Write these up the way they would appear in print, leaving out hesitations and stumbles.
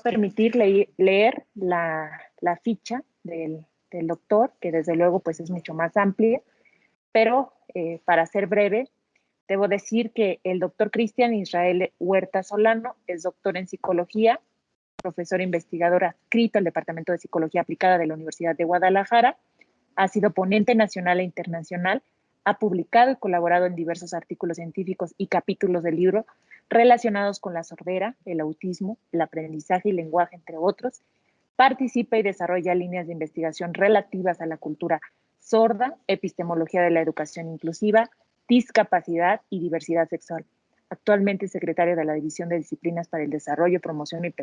permitir leer la ficha del doctor, que desde luego pues es mucho más amplia, pero para ser breve, debo decir que el doctor Cristian Israel Huerta Solano es doctor en psicología, profesor investigador adscrito al Departamento de Psicología Aplicada de la Universidad de Guadalajara, ha sido ponente nacional e internacional, ha publicado y colaborado en diversos artículos científicos y capítulos del libro relacionados con la sordera, el autismo, el aprendizaje y lenguaje, entre otros. Participa y desarrolla líneas de investigación relativas a la cultura sorda, epistemología de la educación inclusiva, discapacidad y diversidad sexual. Actualmente es secretario de la División de Disciplinas para el Desarrollo, Promoción y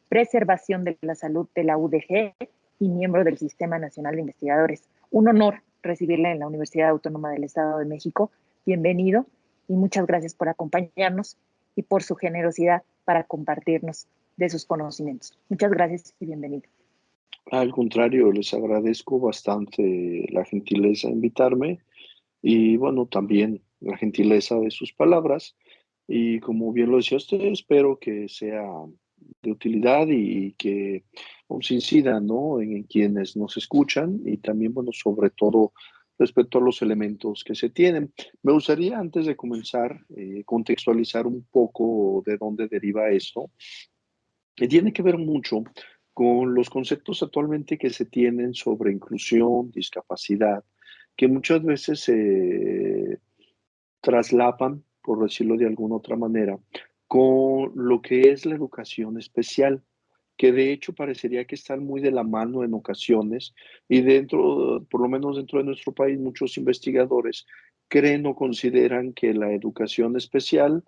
Preservación de la Salud de la UDG y miembro del Sistema Nacional de Investigadores. Un honor recibirla en la Universidad Autónoma del Estado de México. Bienvenido y muchas gracias por acompañarnos y por su generosidad para compartirnos de sus conocimientos. Muchas gracias y bienvenido. Al contrario, les agradezco bastante la gentileza de invitarme y bueno, también la gentileza de sus palabras. Y como bien lo decía usted, espero que sea de utilidad y que se incida, ¿no?, en quienes nos escuchan y también, bueno, sobre todo respecto a los elementos que se tienen. Me gustaría, antes de comenzar, contextualizar un poco de dónde deriva esto, que tiene que ver mucho con los conceptos actualmente que se tienen sobre inclusión, discapacidad, que muchas veces se traslapan, por decirlo de alguna otra manera, con lo que es la educación especial, que de hecho parecería que están muy de la mano en ocasiones y dentro, por lo menos dentro de nuestro país, muchos investigadores creen o consideran que la educación especial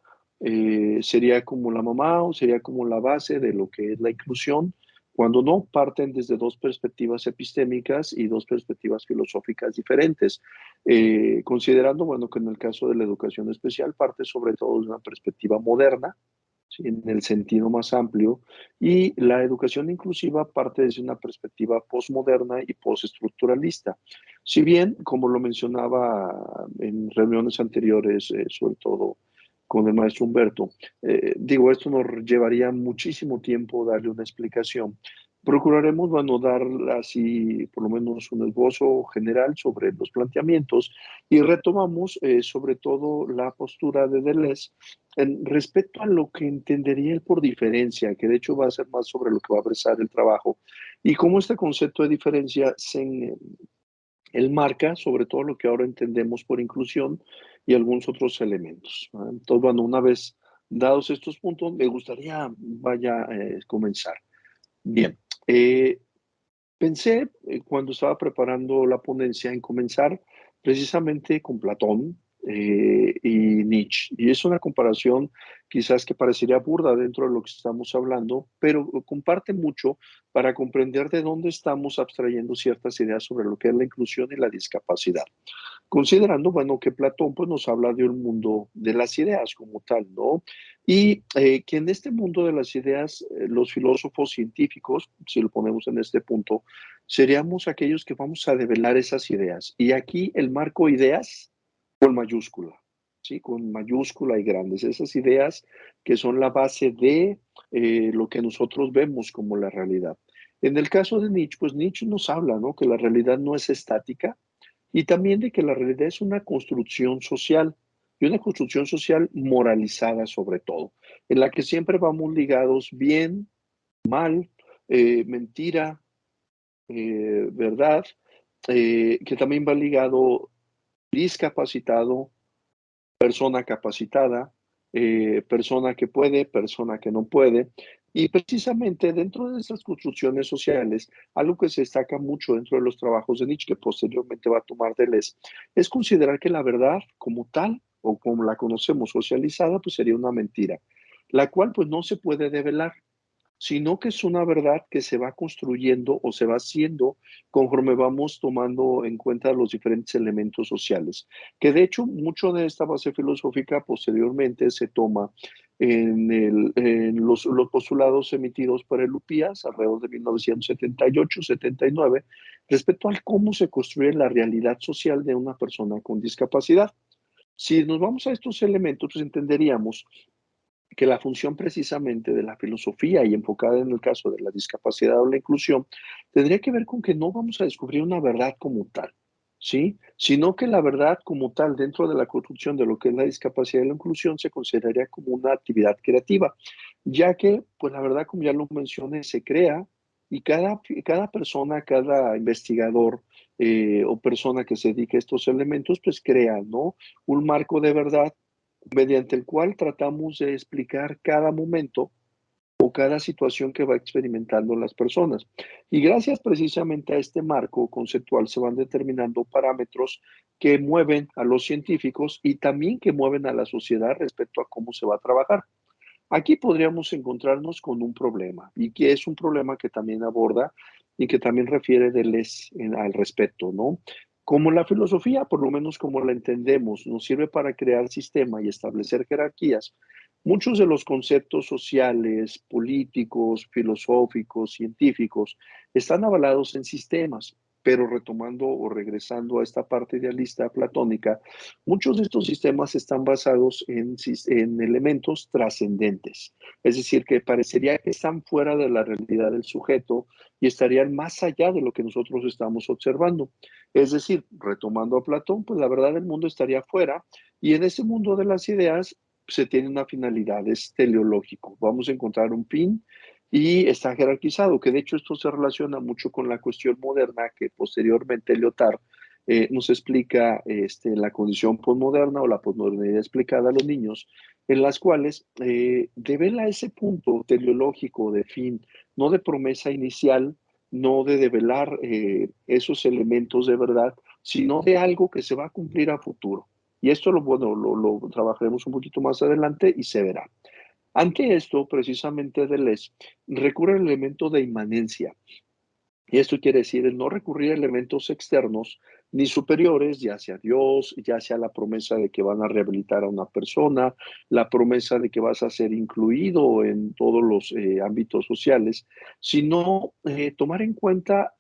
sería como la mamá o sería como la base de lo que es la inclusión, cuando no parten desde dos perspectivas epistémicas y dos perspectivas filosóficas diferentes, considerando, bueno, que en el caso de la educación especial parte sobre todo de una perspectiva moderna, ¿sí?, en el sentido más amplio, y la educación inclusiva parte desde una perspectiva postmoderna y postestructuralista. Si bien, como lo mencionaba en reuniones anteriores, sobre todo con el maestro Humberto, digo, esto nos llevaría muchísimo tiempo darle una explicación. Procuraremos, bueno, dar así por lo menos un esbozo general sobre los planteamientos y retomamos sobre todo la postura de Deleuze respecto a lo que entendería él por diferencia, que de hecho va a ser más sobre lo que va a versar el trabajo, y cómo este concepto de diferencia él marca sobre todo lo que ahora entendemos por inclusión y algunos otros elementos, ¿no? Entonces, bueno, una vez dados estos puntos, me gustaría comenzar. Bien, pensé cuando estaba preparando la ponencia en comenzar precisamente con Platón y Nietzsche. Y es una comparación quizás que parecería burda dentro de lo que estamos hablando, pero comparte mucho para comprender de dónde estamos abstrayendo ciertas ideas sobre lo que es la inclusión y la discapacidad. Considerando, bueno, que Platón pues, nos habla de un mundo de las ideas como tal, ¿no? Y que en este mundo de las ideas, los filósofos científicos, si lo ponemos en este punto, seríamos aquellos que vamos a develar esas ideas. Y aquí el marco ideas con mayúscula, ¿sí? Con mayúscula y grandes. Esas ideas que son la base de lo que nosotros vemos como la realidad. En el caso de Nietzsche, pues Nietzsche nos habla, ¿no?, que la realidad no es estática, y también de que la realidad es una construcción social y una construcción social moralizada sobre todo, en la que siempre vamos ligados bien, mal, mentira, verdad, que también va ligado discapacitado, persona capacitada, persona que puede, persona que no puede. Y precisamente dentro de esas construcciones sociales, algo que se destaca mucho dentro de los trabajos de Nietzsche, que posteriormente va a tomar Deleuze, es considerar que la verdad como tal, o como la conocemos socializada, pues sería una mentira, la cual pues no se puede develar, sino que es una verdad que se va construyendo o se va haciendo conforme vamos tomando en cuenta los diferentes elementos sociales, que de hecho mucho de esta base filosófica posteriormente se toma en los postulados emitidos por el Upías alrededor de 1978-79 respecto al cómo se construye la realidad social de una persona con discapacidad. Si nos vamos a estos elementos, pues entenderíamos que la función precisamente de la filosofía y enfocada en el caso de la discapacidad o la inclusión tendría que ver con que no vamos a descubrir una verdad como tal, ¿sí? Sino que la verdad como tal dentro de la construcción de lo que es la discapacidad y la inclusión se consideraría como una actividad creativa, ya que, pues la verdad, como ya lo mencioné, se crea y cada persona, cada investigador o persona que se dedique a estos elementos, pues crea, ¿no? Un marco de verdad mediante el cual tratamos de explicar cada momento o cada situación que va experimentando las personas. Y gracias precisamente a este marco conceptual se van determinando parámetros que mueven a los científicos y también que mueven a la sociedad respecto a cómo se va a trabajar. Aquí podríamos encontrarnos con un problema y que es un problema que también aborda y que también refiere al respecto, ¿no? Como la filosofía, por lo menos como la entendemos, nos sirve para crear sistema y establecer jerarquías, muchos de los conceptos sociales, políticos, filosóficos, científicos, están avalados en sistemas, pero retomando o regresando a esta parte idealista platónica, muchos de estos sistemas están basados en elementos trascendentes, es decir, que parecería que están fuera de la realidad del sujeto y estarían más allá de lo que nosotros estamos observando. Es decir, retomando a Platón, pues la verdad del mundo estaría fuera y en ese mundo de las ideas se tiene una finalidad, es teleológico. Vamos a encontrar un fin y está jerarquizado, que de hecho esto se relaciona mucho con la cuestión moderna que posteriormente Lyotard nos explica la condición posmoderna o la posmodernidad explicada a los niños, en las cuales devela ese punto teleológico de fin, no de promesa inicial, no de develar esos elementos de verdad, sino de algo que se va a cumplir a futuro. Y esto lo trabajaremos un poquito más adelante y se verá. Ante esto, precisamente Deleuze recurre al elemento de inmanencia. Y esto quiere decir el no recurrir a elementos externos ni superiores, ya sea Dios, ya sea la promesa de que van a rehabilitar a una persona, la promesa de que vas a ser incluido en todos los ámbitos sociales, sino tomar en cuenta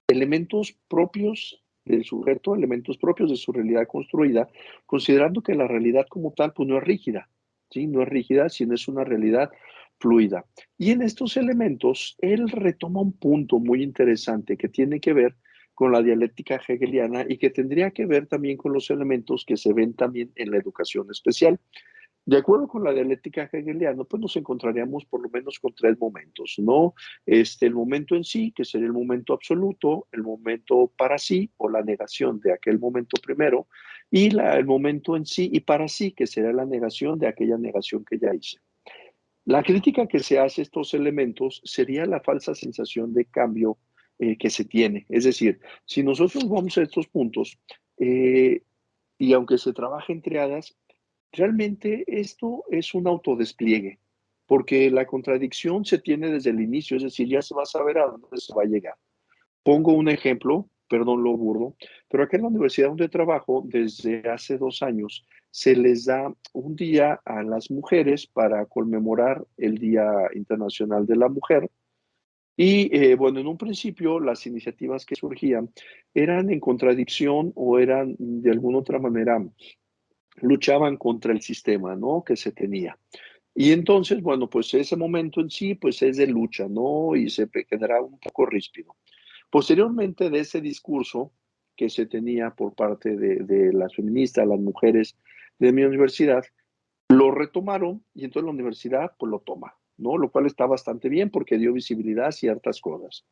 elementos propios del sujeto, elementos propios de su realidad construida, considerando que la realidad como tal pues no es rígida, ¿sí? No es rígida, sino es una realidad fluida. Y en estos elementos, él retoma un punto muy interesante que tiene que ver con la dialéctica hegeliana y que tendría que ver también con los elementos que se ven también en la educación especial. De acuerdo con la dialéctica hegeliana, pues nos encontraríamos por lo menos con tres momentos, ¿no? El momento en sí, que sería el momento absoluto, el momento para sí o la negación de aquel momento primero, y el momento en sí y para sí, que sería la negación de aquella negación que ya hice. La crítica que se hace a estos elementos sería la falsa sensación de cambio que se tiene. Es decir, si nosotros vamos a estos puntos, eh, y aunque se trabaje en triadas, realmente esto es un autodespliegue, porque la contradicción se tiene desde el inicio, es decir, ya se va a saber a dónde se va a llegar. Pongo un ejemplo, perdón lo burdo, pero acá en la universidad donde trabajo, desde hace 2 años, se les da un día a las mujeres para conmemorar el Día Internacional de la Mujer. Y bueno, en un principio las iniciativas que surgían eran en contradicción o eran de alguna otra manera luchaban contra el sistema, ¿no? Que se tenía. Y entonces, bueno, pues ese momento en sí, pues es de lucha, ¿no? Y se genera un poco ríspido. Posteriormente de ese discurso que se tenía por parte de las feministas, las mujeres de mi universidad, lo retomaron y entonces la universidad pues lo toma, ¿no? Lo cual está bastante bien porque dio visibilidad a ciertas cosas.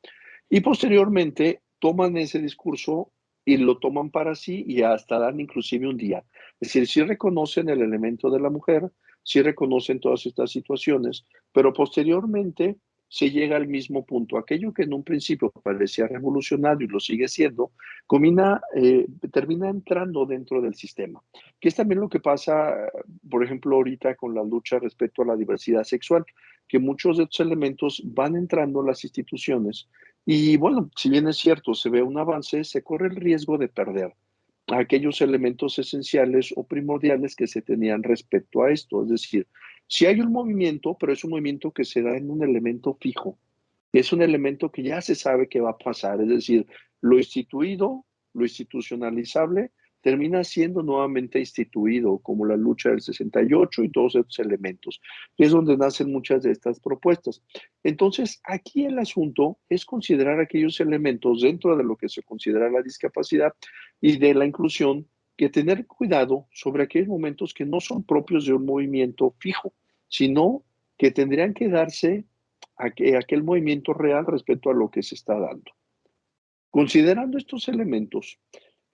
Y posteriormente toman ese discurso y lo toman para sí y hasta dan inclusive un día. Es decir, sí reconocen el elemento de la mujer, sí reconocen todas estas situaciones, pero posteriormente se llega al mismo punto. Aquello que en un principio parecía revolucionario y lo sigue siendo, termina entrando dentro del sistema, que es también lo que pasa, por ejemplo, ahorita con la lucha respecto a la diversidad sexual, que muchos de estos elementos van entrando en las instituciones y bueno, si bien es cierto, se ve un avance, se corre el riesgo de perder aquellos elementos esenciales o primordiales que se tenían respecto a esto. Es decir, si hay un movimiento, pero es un movimiento que se da en un elemento fijo, es un elemento que ya se sabe que va a pasar, es decir, lo instituido, lo institucionalizable, termina siendo nuevamente instituido como la lucha del 68 y todos estos elementos. Y es donde nacen muchas de estas propuestas. Entonces, aquí el asunto es considerar aquellos elementos dentro de lo que se considera la discapacidad y de la inclusión, que tener cuidado sobre aquellos momentos que no son propios de un movimiento fijo, sino que tendrían que darse aquel movimiento real respecto a lo que se está dando. Considerando estos elementos,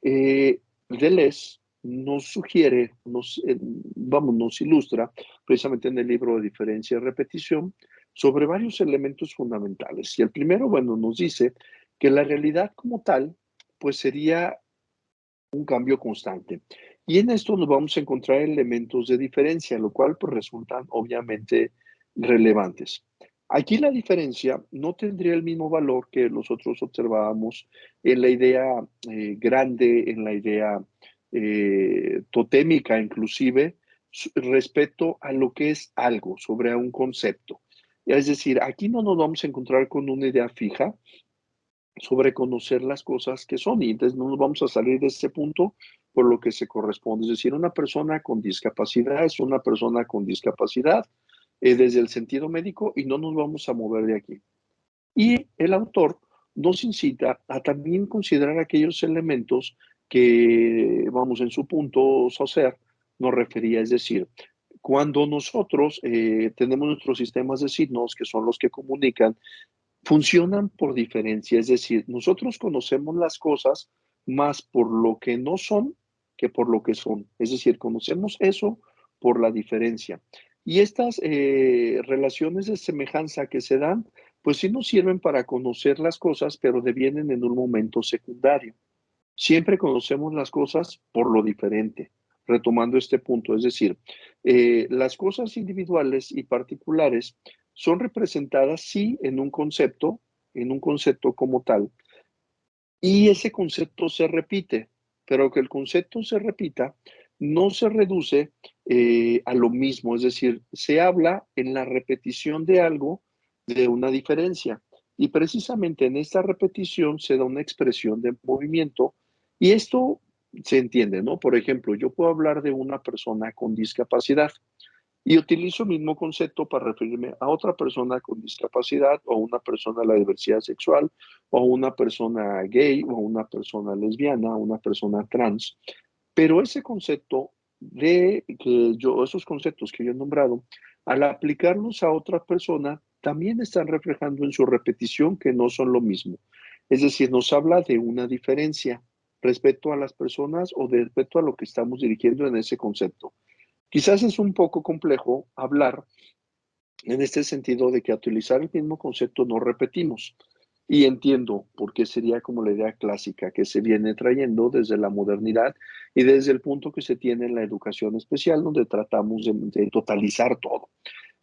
Deleuze nos sugiere, nos ilustra precisamente en el libro de Diferencia y Repetición sobre varios elementos fundamentales. Y el primero, bueno, nos dice que la realidad como tal, pues sería un cambio constante. Y en esto nos vamos a encontrar elementos de diferencia, lo cual pues resultan obviamente relevantes. Aquí la diferencia no tendría el mismo valor que nosotros observábamos en la idea grande, en la idea totémica inclusive, respecto a lo que es algo, sobre un concepto. Es decir, aquí no nos vamos a encontrar con una idea fija, sobre conocer las cosas que son. Y entonces no nos vamos a salir de ese punto por lo que se corresponde. Es decir, una persona con discapacidad es una persona con discapacidad desde el sentido médico y no nos vamos a mover de aquí. Y el autor nos incita a también considerar aquellos elementos que, vamos, en su punto social nos refería, es decir, cuando nosotros tenemos nuestros sistemas de signos, que son los que comunican, funcionan por diferencia, es decir, nosotros conocemos las cosas más por lo que no son que por lo que son. Es decir, conocemos eso por la diferencia. Y estas relaciones de semejanza que se dan, pues sí nos sirven para conocer las cosas, pero devienen en un momento secundario. Siempre conocemos las cosas por lo diferente, retomando este punto. Es decir, las cosas individuales y particulares son representadas, sí, en un concepto como tal, y ese concepto se repite, pero que el concepto se repita no se reduce a lo mismo, es decir, se habla en la repetición de algo de una diferencia. Y precisamente en esta repetición se da una expresión de movimiento y esto se entiende, ¿no? Por ejemplo, yo puedo hablar de una persona con discapacidad y utilizo el mismo concepto para referirme a otra persona con discapacidad o una persona de la diversidad sexual o una persona gay o una persona lesbiana o una persona trans. Pero ese concepto esos conceptos que yo he nombrado, al aplicarlos a otra persona, también están reflejando en su repetición que no son lo mismo. Es decir, nos habla de una diferencia respecto a las personas o de respecto a lo que estamos dirigiendo en ese concepto. Quizás es un poco complejo hablar en este sentido de que a utilizar el mismo concepto no repetimos. Y entiendo por qué sería como la idea clásica que se viene trayendo desde la modernidad y desde el punto que se tiene en la educación especial, donde tratamos de totalizar todo.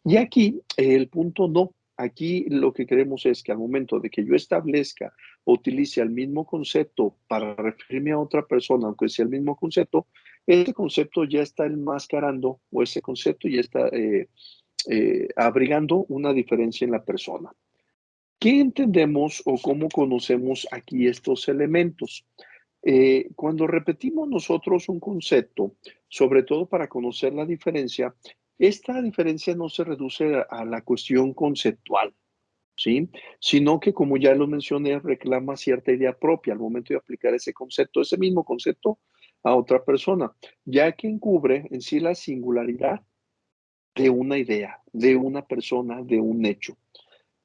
Y aquí el punto no. Aquí lo que queremos es que al momento de que yo establezca o utilice el mismo concepto para referirme a otra persona, aunque sea el mismo concepto, ese concepto ya está enmascarando o ese concepto ya está abrigando una diferencia en la persona. ¿Qué entendemos o cómo conocemos aquí estos elementos? Cuando repetimos nosotros un concepto, sobre todo para conocer la diferencia, esta diferencia no se reduce a la cuestión conceptual, ¿sí? Sino que, como ya lo mencioné, reclama cierta idea propia al momento de aplicar ese concepto, ese mismo concepto a otra persona, ya que encubre en sí la singularidad de una idea, de una persona, de un hecho.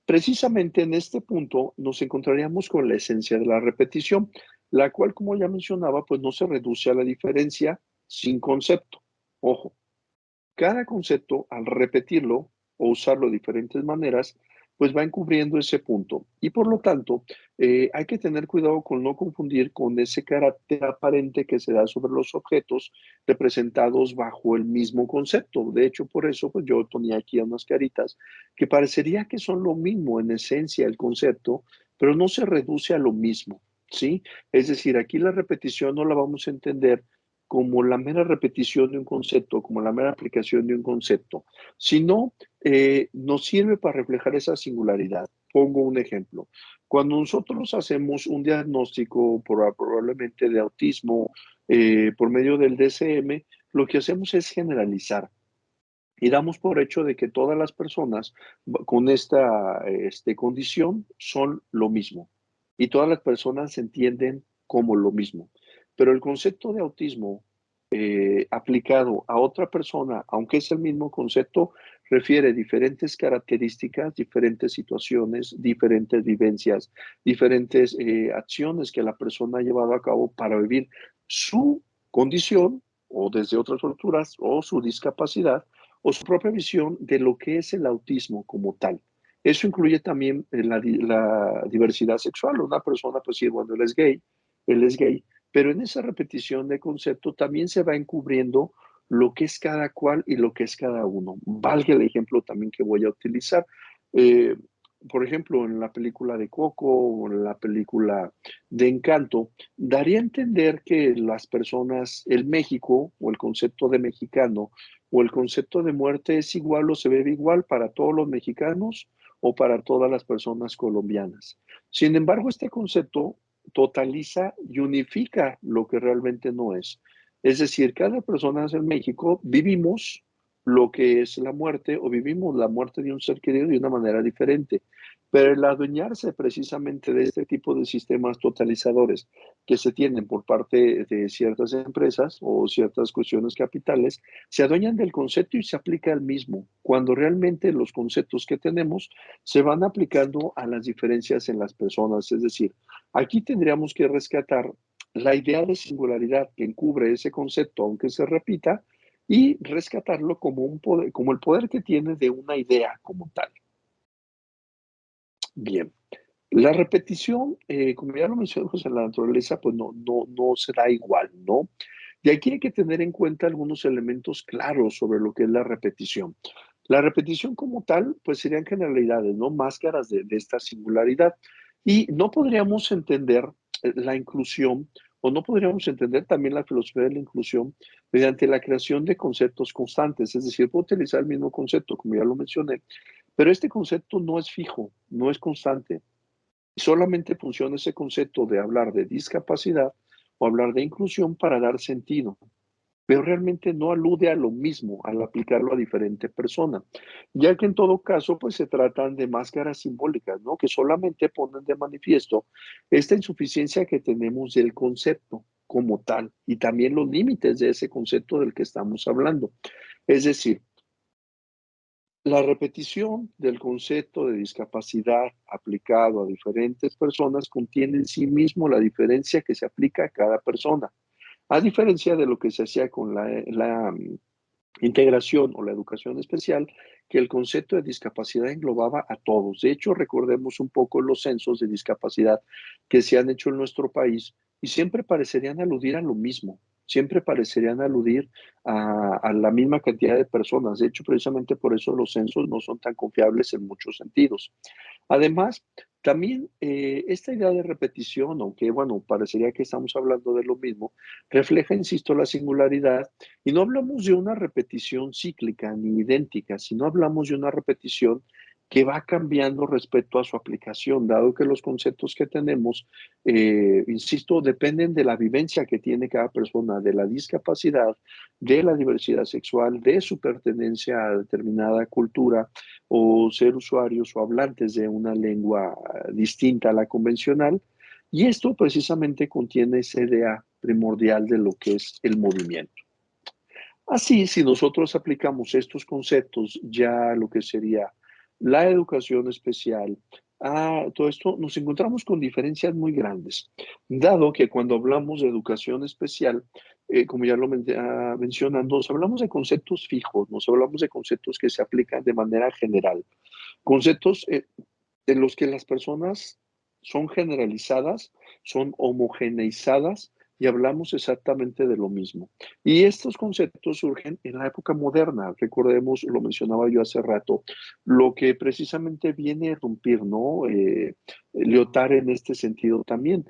Precisamente en este punto nos encontraríamos con la esencia de la repetición, la cual, como ya mencionaba, pues no se reduce a la diferencia sin concepto. Ojo, cada concepto, al repetirlo o usarlo de diferentes maneras, pues va encubriendo ese punto. Y por lo tanto, hay que tener cuidado con no confundir con ese carácter aparente que se da sobre los objetos representados bajo el mismo concepto. De hecho, por eso, pues yo ponía aquí unas caritas que parecería que son lo mismo en esencia el concepto, pero no se reduce a lo mismo, ¿sí? Es decir, aquí la repetición no la vamos a entender como la mera repetición de un concepto, como la mera aplicación de un concepto, sino nos sirve para reflejar esa singularidad. pongo un ejemplo. Cuando nosotros hacemos un diagnóstico probablemente de autismo por medio del DSM, lo que hacemos es generalizar y damos por hecho de que todas las personas con esta condición son lo mismo y todas las personas se entienden como lo mismo. Pero el concepto de autismo aplicado a otra persona, aunque es el mismo concepto, refiere diferentes características, diferentes situaciones, diferentes vivencias, diferentes acciones que la persona ha llevado a cabo para vivir su condición o desde otras culturas o su discapacidad o su propia visión de lo que es el autismo como tal. Eso incluye también la diversidad sexual. Una persona, pues sí, bueno, él es gay, pero en esa repetición de concepto también se va encubriendo lo que es cada cual y lo que es cada uno. Valga el ejemplo también que voy a utilizar. Eh, por ejemplo, en la película de Coco o en la película de Encanto, daría a entender que las personas, el México o el concepto de mexicano o el concepto de muerte es igual o se ve igual para todos los mexicanos o para todas las personas colombianas. Sin embargo, este concepto totaliza y unifica lo que realmente no es. Es decir, cada persona en México vivimos lo que es la muerte o vivimos la muerte de un ser querido de una manera diferente. Pero el adueñarse precisamente de este tipo de sistemas totalizadores que se tienen por parte de ciertas empresas o ciertas cuestiones capitales, se adueñan del concepto y se aplica el mismo, cuando realmente los conceptos que tenemos se van aplicando a las diferencias en las personas. Es decir, aquí tendríamos que rescatar la idea de singularidad que encubre ese concepto, aunque se repita, y rescatarlo como un poder, como el poder que tiene de una idea como tal. Bien, la repetición, como ya lo mencionamos en la naturaleza, pues no se da igual, ¿no? Y aquí hay que tener en cuenta algunos elementos claros sobre lo que es la repetición. La repetición como tal, pues serían generalidades, ¿no? Máscaras de esta singularidad. Y no podríamos entender la inclusión o no podríamos entender también la filosofía de la inclusión mediante la creación de conceptos constantes. Es decir, puedo utilizar el mismo concepto, como ya lo mencioné, pero este concepto no es fijo, no es constante. Solamente funciona ese concepto de hablar de discapacidad o hablar de inclusión para dar sentido, pero realmente no alude a lo mismo al aplicarlo a diferente persona, ya que en todo caso pues se tratan de máscaras simbólicas, ¿no? Que solamente ponen de manifiesto esta insuficiencia que tenemos del concepto como tal y también los límites de ese concepto del que estamos hablando. Es decir, la repetición del concepto de discapacidad aplicado a diferentes personas contiene en sí mismo la diferencia que se aplica a cada persona, a diferencia de lo que se hacía con la integración o la educación especial, que el concepto de discapacidad englobaba a todos. De hecho, recordemos un poco los censos de discapacidad que se han hecho en nuestro país y siempre parecerían aludir a lo mismo, siempre parecerían aludir a la misma cantidad de personas. De hecho, precisamente por eso los censos no son tan confiables en muchos sentidos. Además, también esta idea de repetición, aunque bueno, parecería que estamos hablando de lo mismo, refleja, insisto, la singularidad y no hablamos de una repetición cíclica ni idéntica, sino hablamos de una repetición que va cambiando respecto a su aplicación, dado que los conceptos que tenemos, insisto, dependen de la vivencia que tiene cada persona, de la discapacidad, de la diversidad sexual, de su pertenencia a determinada cultura o ser usuarios o hablantes de una lengua distinta a la convencional. Y esto precisamente contiene esa idea primordial de lo que es el movimiento. Así, si nosotros aplicamos estos conceptos ya a lo que sería la educación especial, a todo esto, nos encontramos con diferencias muy grandes, dado que cuando hablamos de educación especial, como ya lo mencionan, nos hablamos de conceptos fijos, nos hablamos de conceptos que se aplican de manera general, conceptos en los que las personas son generalizadas, son homogeneizadas, y hablamos exactamente de lo mismo. Y estos conceptos surgen en la época moderna. Recordemos, lo mencionaba yo hace rato, lo que precisamente viene a irrumpir, ¿no? Lyotard en este sentido también,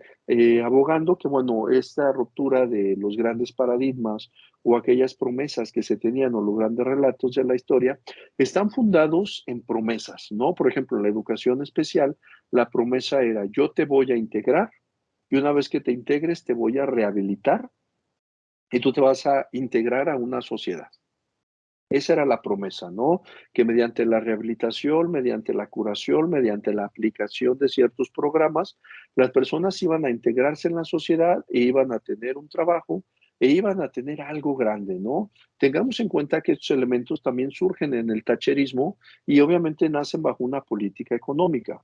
abogando que, bueno, esta ruptura de los grandes paradigmas o aquellas promesas que se tenían o los grandes relatos de la historia están fundados en promesas, ¿no? Por ejemplo, en la educación especial, la promesa era yo te voy a integrar y una vez que te integres te voy a rehabilitar y tú te vas a integrar a una sociedad. Esa era la promesa, ¿no? Que mediante la rehabilitación, mediante la curación, mediante la aplicación de ciertos programas, las personas iban a integrarse en la sociedad e iban a tener un trabajo e iban a tener algo grande, ¿no? Tengamos en cuenta que estos elementos también surgen en el tacherismo y obviamente nacen bajo una política económica.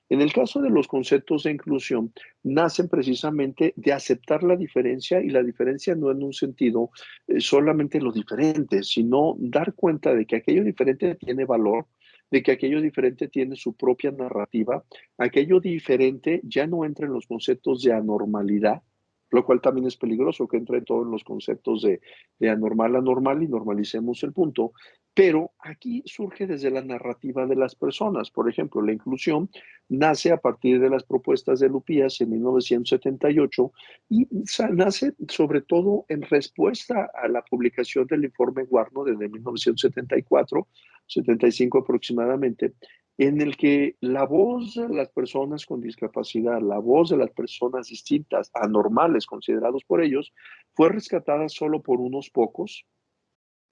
En el caso de los conceptos de inclusión, nacen precisamente de aceptar la diferencia y la diferencia no en un sentido solamente lo diferente, sino dar cuenta de que aquello diferente tiene valor, de que aquello diferente tiene su propia narrativa, aquello diferente ya no entra en los conceptos de anormalidad, lo cual también es peligroso que entre todo en los conceptos de anormal a normal y normalicemos el punto, pero aquí surge desde la narrativa de las personas. Por ejemplo, la inclusión nace a partir de las propuestas de Lupías en 1978 y nace sobre todo en respuesta a la publicación del informe Warno desde 1974, 75 aproximadamente, en el que la voz de las personas con discapacidad, la voz de las personas distintas, anormales considerados por ellos, fue rescatada solo por unos pocos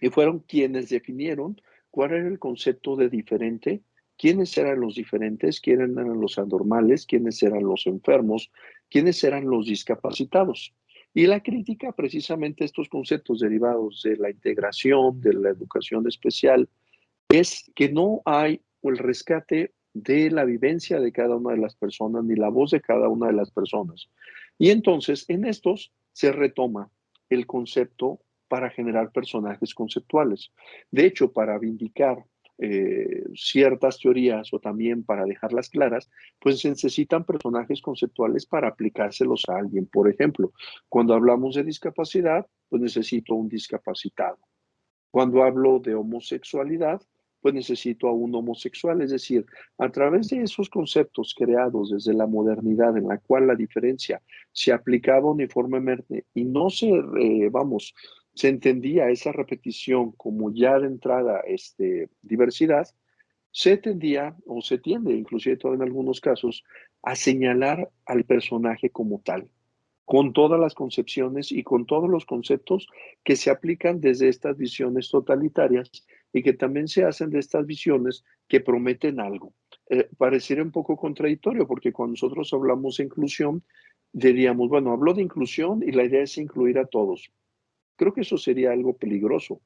y fueron quienes definieron cuál era el concepto de diferente, quiénes eran los diferentes, quiénes eran los anormales, quiénes eran los enfermos, quiénes eran los discapacitados. Y la crítica precisamente a estos conceptos derivados de la integración, de la educación especial, es que no hay el rescate de la vivencia de cada una de las personas ni la voz de cada una de las personas. Y entonces en estos se retoma el concepto para generar personajes conceptuales. De hecho, para vindicar ciertas teorías o también para dejarlas claras, pues se necesitan personajes conceptuales para aplicárselos a alguien. Por ejemplo, cuando hablamos de discapacidad, pues necesito un discapacitado. Cuando hablo de homosexualidad, pues necesito a un homosexual, es decir, a través de esos conceptos creados desde la modernidad en la cual la diferencia se aplicaba uniformemente y no se, se entendía esa repetición como ya de entrada diversidad, se tendía o se tiende, inclusive todo en algunos casos, a señalar al personaje como tal con todas las concepciones y con todos los conceptos que se aplican desde estas visiones totalitarias y que también se hacen de estas visiones que prometen algo. Pareciera un poco contradictorio porque cuando nosotros hablamos de inclusión, diríamos, bueno, hablo de inclusión y la idea es incluir a todos. Creo que eso sería algo peligroso,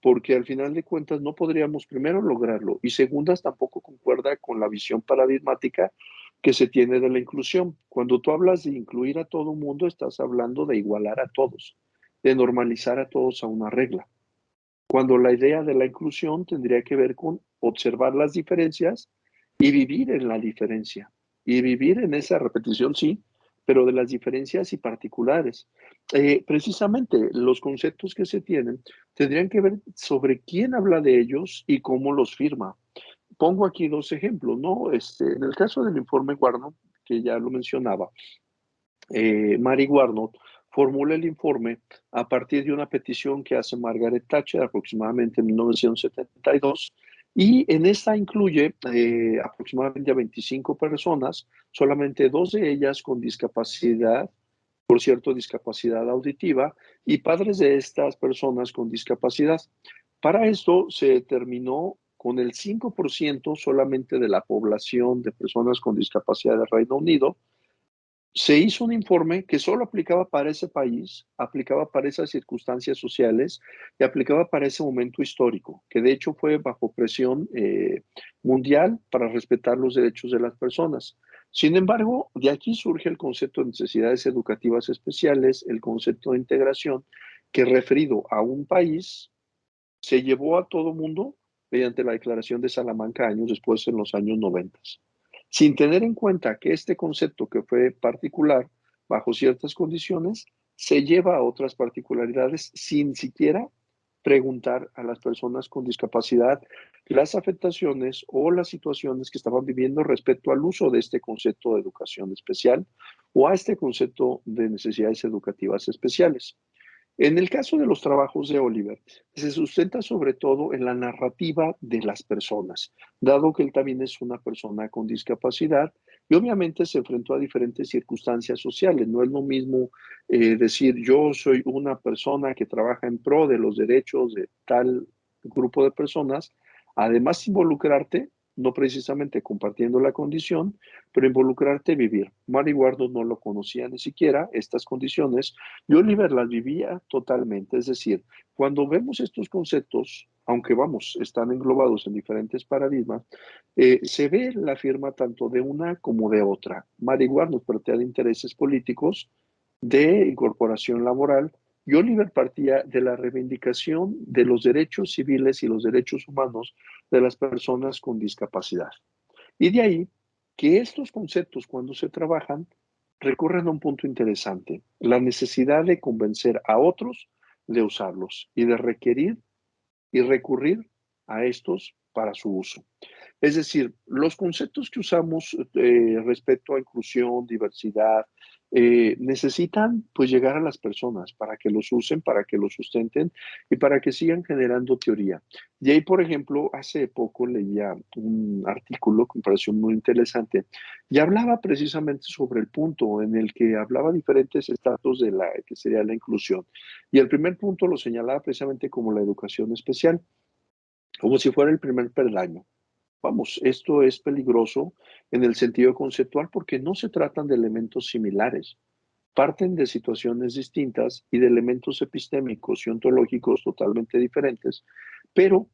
porque al final de cuentas no podríamos primero lograrlo y segundas tampoco concuerda con la visión paradigmática que se tiene de la inclusión. Cuando tú hablas de incluir a todo mundo, estás hablando de igualar a todos, de normalizar a todos a una regla. Cuando la idea de la inclusión tendría que ver con observar las diferencias y vivir en la diferencia. Y vivir en esa repetición, sí, pero de las diferencias y particulares. Precisamente los conceptos que se tienen tendrían que ver sobre quién habla de ellos y cómo los firma. Pongo aquí dos ejemplos, ¿no? En el caso del informe Warnock, que ya lo mencionaba, Mary Warnock formula el informe a partir de una petición que hace Margaret Thatcher aproximadamente en 1972 y en esta incluye aproximadamente a 25 personas, solamente dos de ellas con discapacidad, por cierto, discapacidad auditiva y padres de estas personas con discapacidad. Para esto se determinó con el 5% solamente de la población de personas con discapacidad del Reino Unido, se hizo un informe que solo aplicaba para ese país, aplicaba para esas circunstancias sociales y aplicaba para ese momento histórico, que de hecho fue bajo presión mundial para respetar los derechos de las personas. Sin embargo, de aquí surge el concepto de necesidades educativas especiales, el concepto de integración, que referido a un país se llevó a todo mundo mediante la Declaración de Salamanca años después, en los años 90, sin tener en cuenta que este concepto que fue particular bajo ciertas condiciones se lleva a otras particularidades sin siquiera preguntar a las personas con discapacidad las afectaciones o las situaciones que estaban viviendo respecto al uso de este concepto de educación especial o a este concepto de necesidades educativas especiales. En el caso de los trabajos de Oliver, se sustenta sobre todo en la narrativa de las personas, dado que él también es una persona con discapacidad y obviamente se enfrentó a diferentes circunstancias sociales. No es lo mismo decir yo soy una persona que trabaja en pro de los derechos de tal grupo de personas, además involucrarte, no precisamente compartiendo la condición, pero involucrarte y vivir. Mary Ward no lo conocía ni siquiera, estas condiciones, y Oliver las vivía totalmente. Es decir, cuando vemos estos conceptos, aunque vamos, están englobados en diferentes paradigmas, se ve la firma tanto de una como de otra. Mary Ward nos partía de intereses políticos, de incorporación laboral, y Oliver partía de la reivindicación de los derechos civiles y los derechos humanos de las personas con discapacidad. Y de ahí que estos conceptos, cuando se trabajan, recurren a un punto interesante, la necesidad de convencer a otros de usarlos y de requerir y recurrir a estos para su uso. Es decir, los conceptos que usamos respecto a inclusión, diversidad, necesitan pues llegar a las personas para que los usen, para que los sustenten y para que sigan generando teoría. Y ahí, por ejemplo, hace poco leía un artículo que me pareció muy interesante y hablaba precisamente sobre el punto en el que hablaba diferentes estatus de la que sería la inclusión. Y el primer punto lo señalaba precisamente como la educación especial, como si fuera el primer peldaño. Vamos, esto es peligroso en el sentido conceptual porque no se tratan de elementos similares, parten de situaciones distintas y de elementos epistémicos y ontológicos totalmente diferentes, pero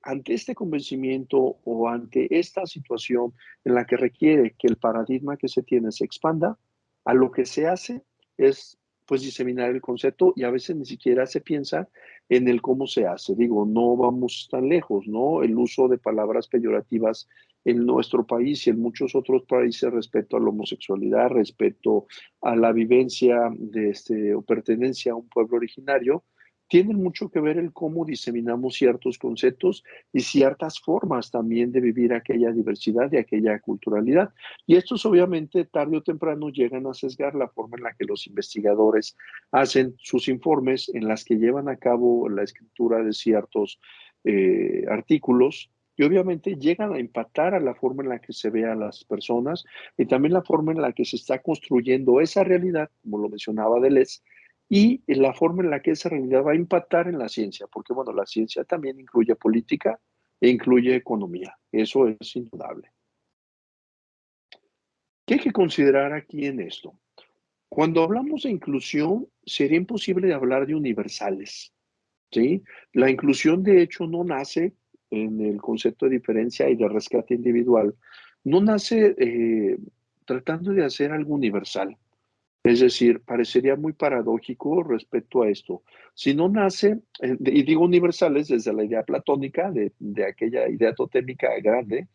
ante este convencimiento o ante esta situación en la que requiere que el paradigma que se tiene se expanda, a lo que se hace es pues diseminar el concepto y a veces ni siquiera se piensa en el cómo se hace. Digo, no vamos tan lejos, ¿no? El uso de palabras peyorativas en nuestro país y en muchos otros países respecto a la homosexualidad, respecto a la vivencia de o pertenencia a un pueblo originario, tienen mucho que ver el cómo diseminamos ciertos conceptos y ciertas formas también de vivir aquella diversidad y aquella culturalidad. Y estos obviamente tarde o temprano llegan a sesgar la forma en la que los investigadores hacen sus informes, en las que llevan a cabo la escritura de ciertos artículos y obviamente llegan a impactar a la forma en la que se ve a las personas y también la forma en la que se está construyendo esa realidad, como lo mencionaba Deleuze, y la forma en la que esa realidad va a impactar en la ciencia, porque bueno, la ciencia también incluye política e incluye economía, eso es indudable. ¿Qué hay que considerar aquí en esto? Cuando hablamos de inclusión, sería imposible hablar de universales, ¿sí? La inclusión, de hecho, no nace en el concepto de diferencia y de rescate individual, no nace tratando de hacer algo universal. Es decir, parecería muy paradójico respecto a esto. Si no nace, y digo universales desde la idea platónica, de aquella idea totémica grande,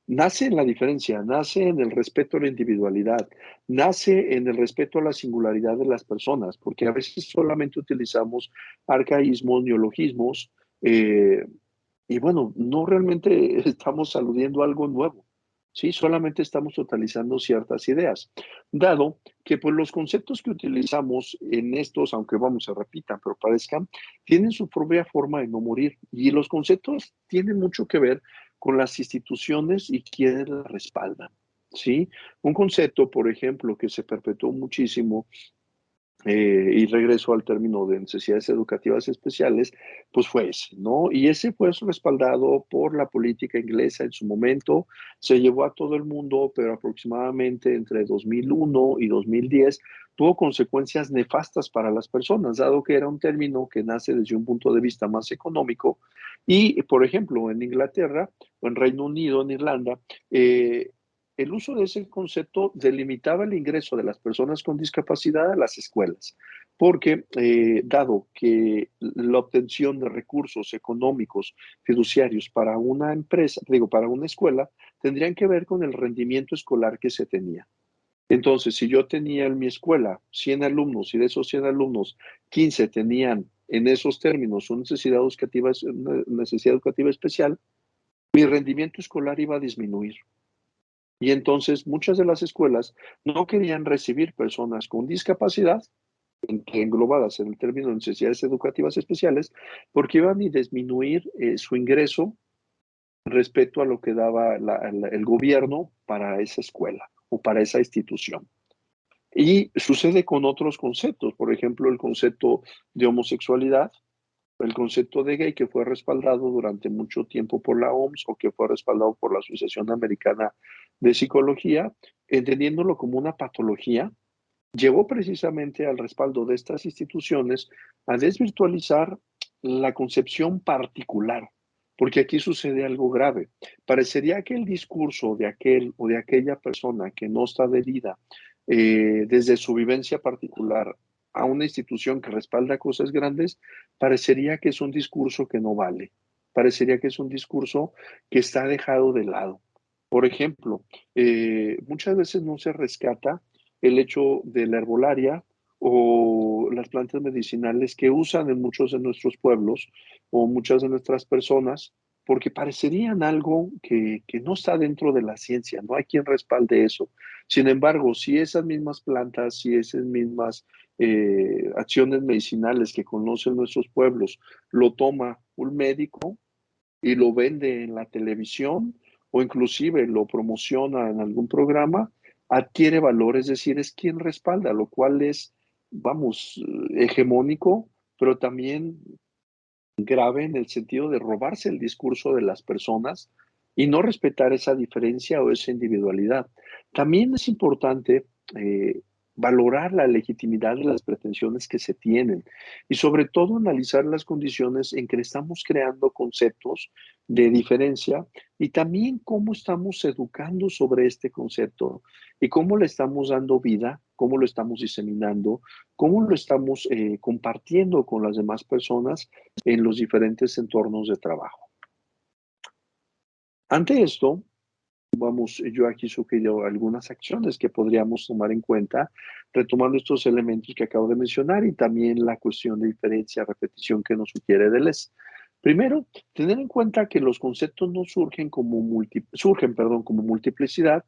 nace en la diferencia, nace en el respeto a la individualidad, nace en el respeto a la singularidad de las personas, porque a veces solamente utilizamos arcaísmos, neologismos, y bueno, no realmente estamos aludiendo a algo nuevo, ¿sí? Solamente estamos totalizando ciertas ideas, dado que pues los conceptos que utilizamos en estos, aunque vamos, se repitan, pero parezcan, tienen su propia forma de no morir, y los conceptos tienen mucho que ver con las instituciones y quienes las respaldan, ¿sí? Un concepto, por ejemplo, que se perpetuó muchísimo y regreso al término de necesidades educativas especiales, pues fue ese, ¿no? Y ese fue respaldado por la política inglesa en su momento, se llevó a todo el mundo, pero aproximadamente entre 2001 y 2010 tuvo consecuencias nefastas para las personas, dado que era un término que nace desde un punto de vista más económico. Y, por ejemplo, en Inglaterra o en Reino Unido, en Irlanda, el uso de ese concepto delimitaba el ingreso de las personas con discapacidad a las escuelas, porque dado que la obtención de recursos económicos fiduciarios para una empresa, digo, para una escuela, tendrían que ver con el rendimiento escolar que se tenía. Entonces, si yo tenía en mi escuela 100 alumnos y de esos 100 alumnos, 15 tenían en esos términos una necesidad educativa especial, mi rendimiento escolar iba a disminuir. Y entonces muchas de las escuelas no querían recibir personas con discapacidad, englobadas en el término de necesidades educativas especiales, porque iban a disminuir su ingreso respecto a lo que daba el gobierno para esa escuela o para esa institución. Y sucede con otros conceptos, por ejemplo, el concepto de homosexualidad, el concepto de gay que fue respaldado durante mucho tiempo por la OMS o que fue respaldado por la Asociación Americana de Psicología, entendiéndolo como una patología, llevó precisamente al respaldo de estas instituciones a desvirtualizar la concepción particular, porque aquí sucede algo grave. Parecería que el discurso de aquel o de aquella persona que no está adherida desde su vivencia particular a una institución que respalda cosas grandes, parecería que es un discurso que no vale, parecería que es un discurso que está dejado de lado. Por ejemplo, muchas veces no se rescata el hecho de la herbolaria o las plantas medicinales que usan en muchos de nuestros pueblos o muchas de nuestras personas, porque parecerían algo que no está dentro de la ciencia, no hay quien respalde eso. Sin embargo, si esas mismas plantas, si esas mismas acciones medicinales que conocen nuestros pueblos, lo toma un médico y lo vende en la televisión o inclusive lo promociona en algún programa, adquiere valor, es decir, es quien respalda, lo cual es, vamos, hegemónico, pero también grave en el sentido de robarse el discurso de las personas y no respetar esa diferencia o esa individualidad. También es importante valorar la legitimidad de las pretensiones que se tienen y sobre todo analizar las condiciones en que estamos creando conceptos de diferencia y también cómo estamos educando sobre este concepto y cómo le estamos dando vida, cómo lo estamos diseminando, cómo lo estamos compartiendo con las demás personas en los diferentes entornos de trabajo. Ante esto, vamos, yo aquí sugiero algunas acciones que podríamos tomar en cuenta, retomando estos elementos que acabo de mencionar y también la cuestión de diferencia, repetición que nos sugiere Deleuze. Primero, tener en cuenta que los conceptos no surgen como multiplicidad,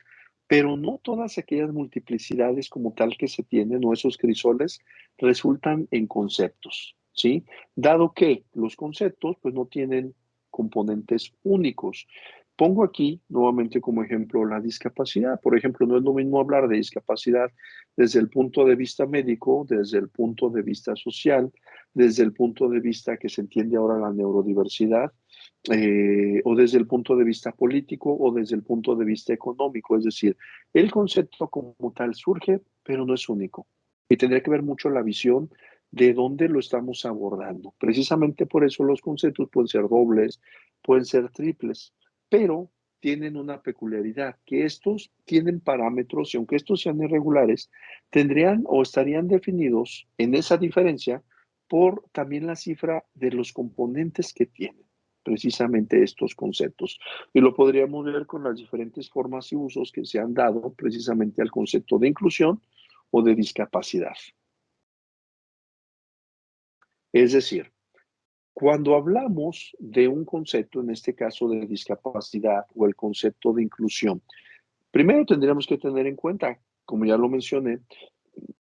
pero no todas aquellas multiplicidades como tal que se tienen o esos crisoles resultan en conceptos, ¿sí? Dado que los conceptos pues no tienen componentes únicos. Pongo aquí nuevamente como ejemplo la discapacidad. Por ejemplo, no es lo mismo hablar de discapacidad desde el punto de vista médico, desde el punto de vista social, desde el punto de vista que se entiende ahora la neurodiversidad, o desde el punto de vista político o desde el punto de vista económico. Es decir, el concepto como tal surge, pero no es único. Y tendría que ver mucho la visión de dónde lo estamos abordando. Precisamente por eso los conceptos pueden ser dobles, pueden ser triples, pero tienen una peculiaridad, que estos tienen parámetros y aunque estos sean irregulares, tendrían o estarían definidos en esa diferencia por también la cifra de los componentes que tienen precisamente estos conceptos. Y lo podríamos ver con las diferentes formas y usos que se han dado precisamente al concepto de inclusión o de discapacidad. Es decir, cuando hablamos de un concepto, en este caso de discapacidad o el concepto de inclusión, primero tendríamos que tener en cuenta, como ya lo mencioné,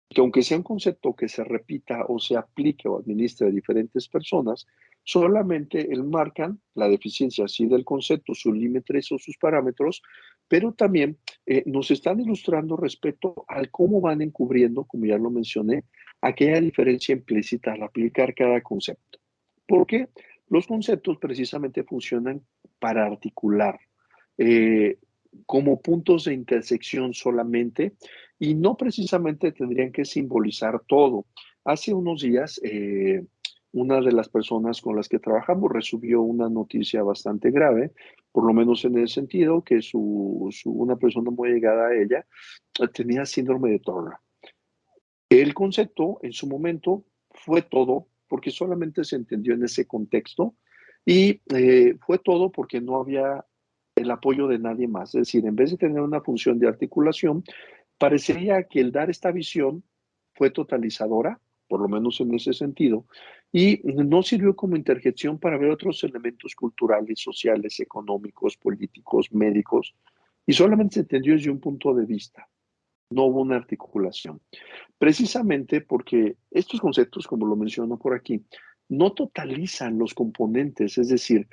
que aunque sea un concepto que se repita o se aplique o administre a diferentes personas, solamente enmarcan la deficiencia así del concepto, sus límites o sus parámetros, pero también nos están ilustrando respecto al cómo van encubriendo, como ya lo mencioné, aquella diferencia implícita al aplicar cada concepto. Porque los conceptos precisamente funcionan para articular eh, como puntos de intersección solamente y no precisamente tendrían que simbolizar todo. Hace unos días, una de las personas con las que trabajamos recibió una noticia bastante grave, por lo menos en el sentido que una persona muy llegada a ella tenía síndrome de Turner. El concepto en su momento fue todo porque solamente se entendió en ese contexto y fue todo porque no había el apoyo de nadie más. Es decir, en vez de tener una función de articulación, parecería que el dar esta visión fue totalizadora, por lo menos en ese sentido, y no sirvió como interjección para ver otros elementos culturales, sociales, económicos, políticos, médicos, y solamente se entendió desde un punto de vista. No hubo una articulación. Precisamente porque estos conceptos, como lo menciono por aquí, no totalizan los componentes. Es decir,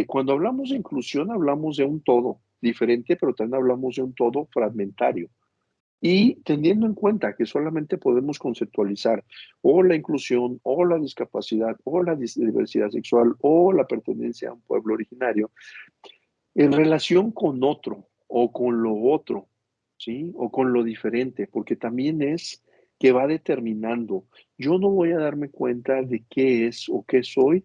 cuando hablamos de inclusión, hablamos de un todo diferente, pero también hablamos de un todo fragmentario. Y teniendo en cuenta que solamente podemos conceptualizar o la inclusión, o la discapacidad, o la diversidad sexual, o la pertenencia a un pueblo originario, en relación con otro o con lo otro, ¿sí? O con lo diferente, porque también es que va determinando. Yo no voy a darme cuenta de qué es o qué soy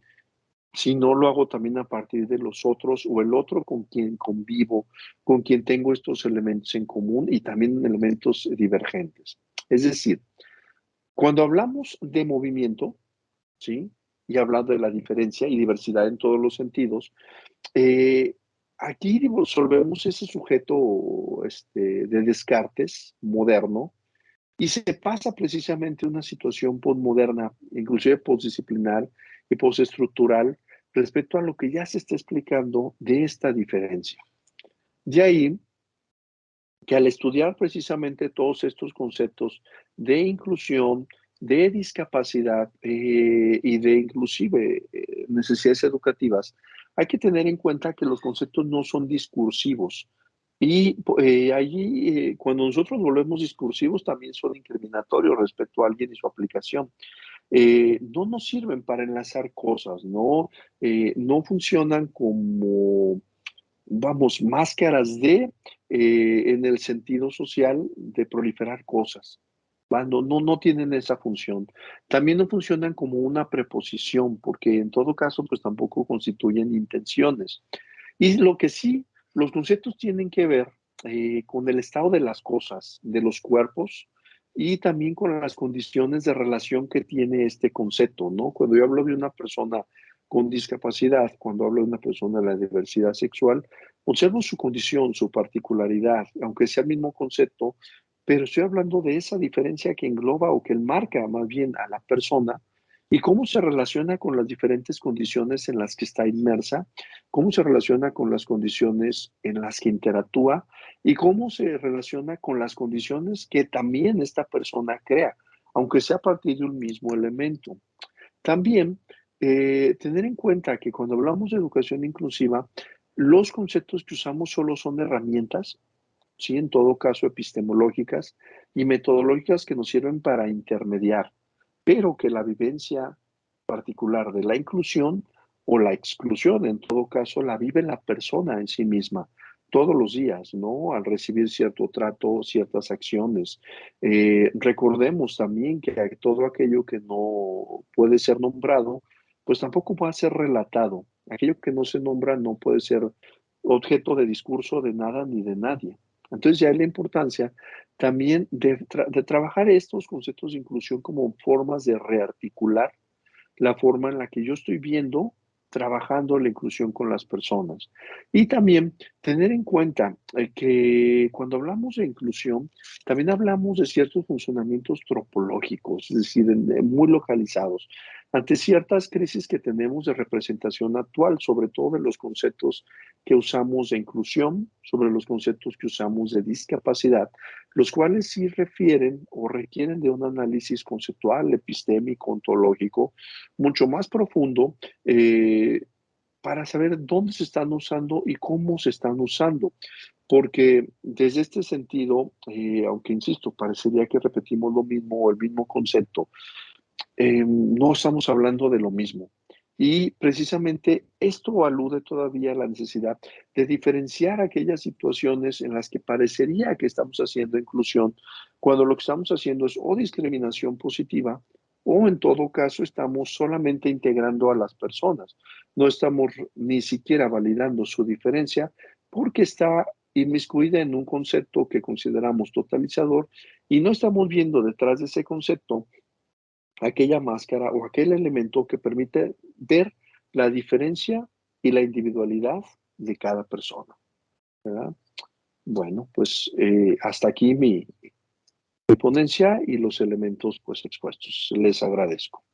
si no lo hago también a partir de los otros o el otro con quien convivo, con quien tengo estos elementos en común y también elementos divergentes. Es decir, cuando hablamos de movimiento, ¿sí? Y hablando de la diferencia y diversidad en todos los sentidos, eh, aquí resolvemos ese sujeto de Descartes moderno y se pasa precisamente a una situación postmoderna, inclusive postdisciplinar y postestructural, respecto a lo que ya se está explicando de esta diferencia. De ahí que al estudiar precisamente todos estos conceptos de inclusión, de discapacidad y de inclusive necesidades educativas, hay que tener en cuenta que los conceptos no son discursivos. Y allí, cuando nosotros volvemos discursivos, también son incriminatorios respecto a alguien y su aplicación. No nos sirven para enlazar cosas, no funcionan como vamos, máscaras en el sentido social de proliferar cosas. ¿Va? No tienen esa función. También no funcionan como una preposición, porque en todo caso, pues tampoco constituyen intenciones. Y lo que sí, los conceptos tienen que ver con el estado de las cosas, de los cuerpos, y también con las condiciones de relación que tiene este concepto, ¿no? Cuando yo hablo de una persona con discapacidad, cuando hablo de una persona de la diversidad sexual, observo su condición, su particularidad, aunque sea el mismo concepto, pero estoy hablando de esa diferencia que engloba o que marca más bien a la persona y cómo se relaciona con las diferentes condiciones en las que está inmersa, cómo se relaciona con las condiciones en las que interactúa y cómo se relaciona con las condiciones que también esta persona crea, aunque sea a partir de un mismo elemento. También tener en cuenta que cuando hablamos de educación inclusiva, los conceptos que usamos solo son herramientas, ¿sí? En todo caso epistemológicas y metodológicas que nos sirven para intermediar, pero que la vivencia particular de la inclusión o la exclusión, en todo caso, la vive la persona en sí misma todos los días, ¿no? Al recibir cierto trato, ciertas acciones. Recordemos también que todo aquello que no puede ser nombrado, pues tampoco va a ser relatado. Aquello que no se nombra no puede ser objeto de discurso de nada ni de nadie. Entonces ya hay la importancia también de trabajar estos conceptos de inclusión como formas de rearticular la forma en la que yo estoy viendo, trabajando la inclusión con las personas. Y también tener en cuenta que cuando hablamos de inclusión, también hablamos de ciertos funcionamientos tropológicos, es decir, muy localizados, ante ciertas crisis que tenemos de representación actual, sobre todo de los conceptos que usamos de inclusión, sobre los conceptos que usamos de discapacidad, los cuales sí refieren o requieren de un análisis conceptual, epistémico, ontológico, mucho más profundo para saber dónde se están usando y cómo se están usando. Porque desde este sentido, aunque insisto, parecería que repetimos lo mismo o el mismo concepto, no estamos hablando de lo mismo. Y precisamente esto alude todavía a la necesidad de diferenciar aquellas situaciones en las que parecería que estamos haciendo inclusión, cuando lo que estamos haciendo es o discriminación positiva o en todo caso estamos solamente integrando a las personas. No estamos ni siquiera validando su diferencia porque está inmiscuida en un concepto que consideramos totalizador y no estamos viendo detrás de ese concepto aquella máscara o aquel elemento que permite ver la diferencia y la individualidad de cada persona, ¿verdad? Bueno, pues hasta aquí ponencia y los elementos pues expuestos. Les agradezco.